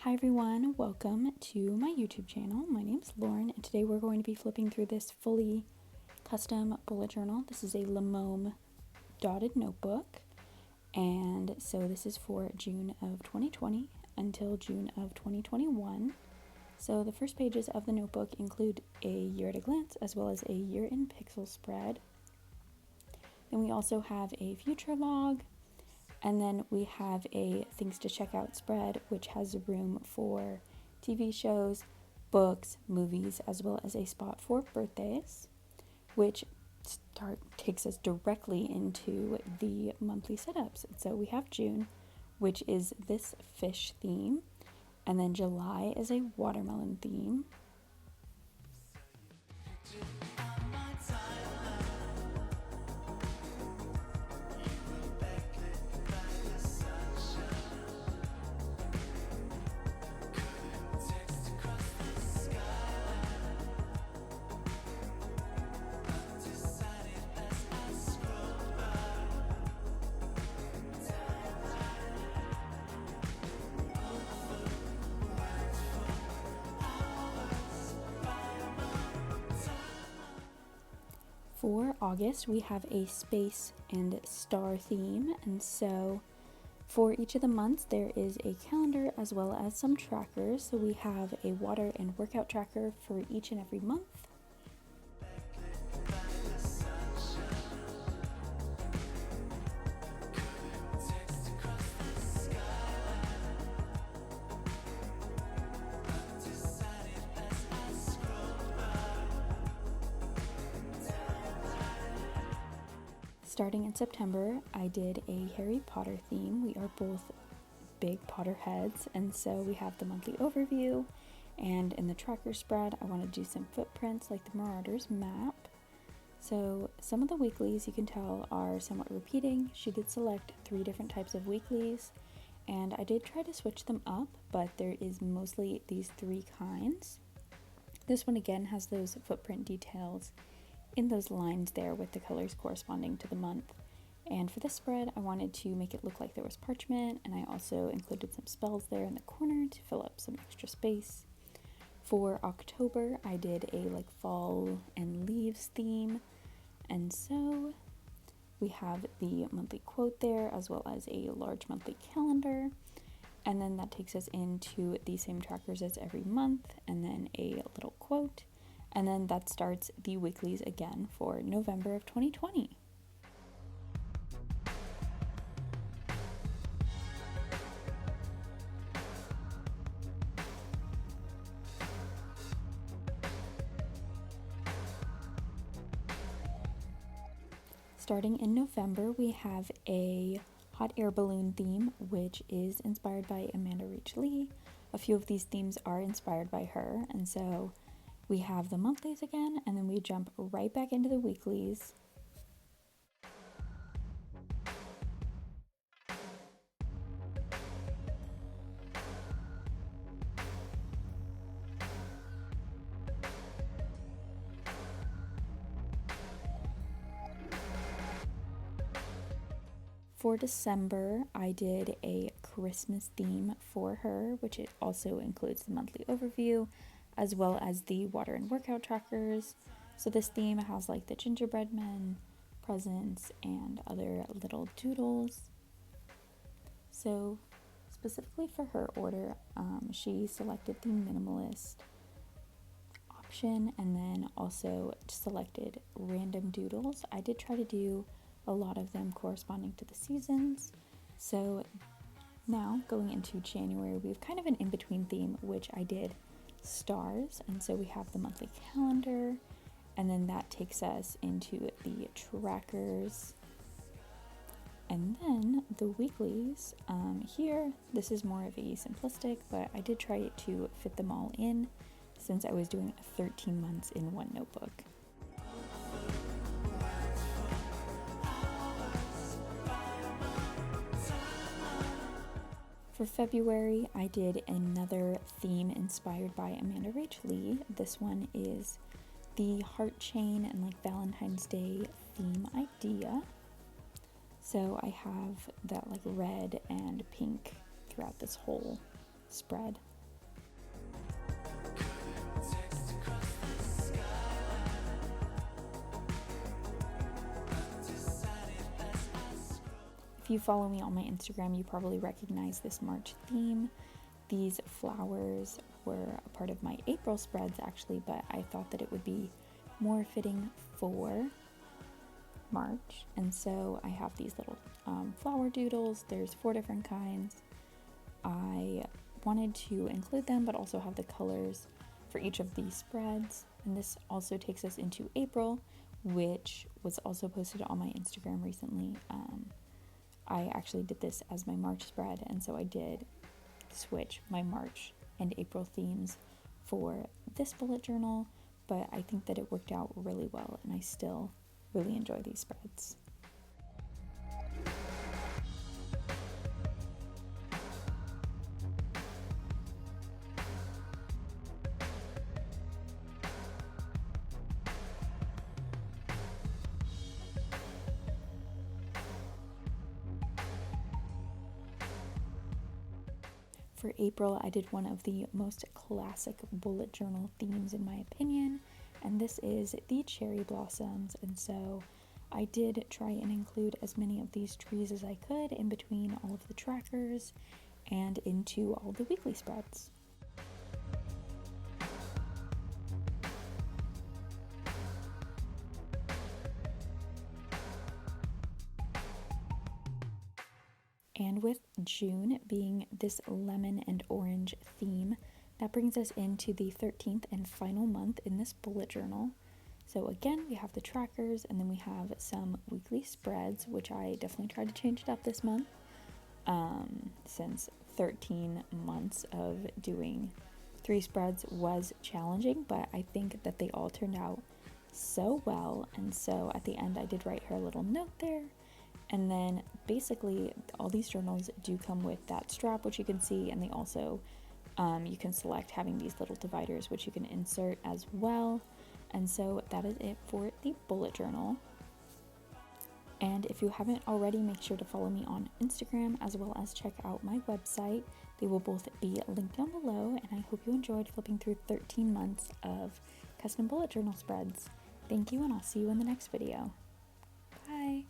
Hi everyone, welcome to my YouTube channel. My name's Lauren and today we're going to be flipping through this fully custom bullet journal. This is a Lamome dotted notebook, and so this is for June of 2020 until June of 2021. So the first pages of the notebook include a year at a glance as well as a year in pixel spread. Then we also have a future log. And then we have a things to check out spread, which has room for TV shows, books, movies, as well as a spot for birthdays, which takes us directly into the monthly setups. So we have June, which is this fish theme, and then July is a watermelon theme. For August, we have a space and star theme, and so for each of the months there is a calendar as well as some trackers. So we have a water and workout tracker for each and every month. Starting in September, I did a Harry Potter theme. We are both big Potterheads, and so we have the monthly overview, and in the tracker spread, I want to do some footprints like the Marauders map. So some of the weeklies you can tell are somewhat repeating. She did select 3 different types of weeklies, and I did try to switch them up, but there is mostly these 3 kinds. This one again has those footprint details in those lines there with the colors corresponding to the month. And for this spread, I wanted to make it look like there was parchment, and I also included some spells there in the corner to fill up some extra space. For October, I did a fall and leaves theme, and so we have the monthly quote there as well as a large monthly calendar, and then that takes us into the same trackers as every month, and then a little quote. And then that starts the weeklies again for November of 2020. Starting in November, we have a hot air balloon theme, which is inspired by Amanda Reach Lee. A few of these themes are inspired by her, and so we have the monthlies again, and then we jump right back into the weeklies. For December, I did a Christmas theme for her, which it also includes the monthly overview as well as the water and workout trackers. So this theme has the gingerbread men, presents, and other little doodles. So specifically for her order, she selected the minimalist option and then also selected random doodles. I did try to do a lot of them corresponding to the seasons. So now going into January, we have kind of an in-between theme, which I did stars, and so we have the monthly calendar, and then that takes us into the trackers, and then the weeklies. Here this is more of a simplistic, but I did try to fit them all in since I was doing 13 months in one notebook. For February, I did another theme inspired by Amanda Reach Lee. This one is the heart chain and Valentine's Day theme idea. So I have that red and pink throughout this whole spread. you follow me on my Instagram, you probably recognize this March theme. These flowers were a part of my April spreads actually, but I thought that it would be more fitting for March. And so I have these little flower doodles. There's 4 different kinds. I wanted to include them, but also have the colors for each of these spreads. And this also takes us into April, which was also posted on my Instagram recently. I actually did this as my March spread, and so I did switch my March and April themes for this bullet journal, but I think that it worked out really well, and I still really enjoy these spreads. For April, I did one of the most classic bullet journal themes in my opinion, and this is the cherry blossoms. And so I did try and include as many of these trees as I could in between all of the trackers and into all the weekly spreads. And with June being this lemon and orange theme, that brings us into the 13th and final month in this bullet journal. So again, we have the trackers, and then we have some weekly spreads, which I definitely tried to change it up this month, since 13 months of doing 3 spreads was challenging, but I think that they all turned out so well. And so at the end, I did write her a little note there. And then basically all these journals do come with that strap, which you can see, and they also, you can select having these little dividers, which you can insert as well. And so that is it for the bullet journal. And if you haven't already, make sure to follow me on Instagram as well as check out my website. They will both be linked down below, and I hope you enjoyed flipping through 13 months of custom bullet journal spreads. Thank you, and I'll see you in the next video. Bye!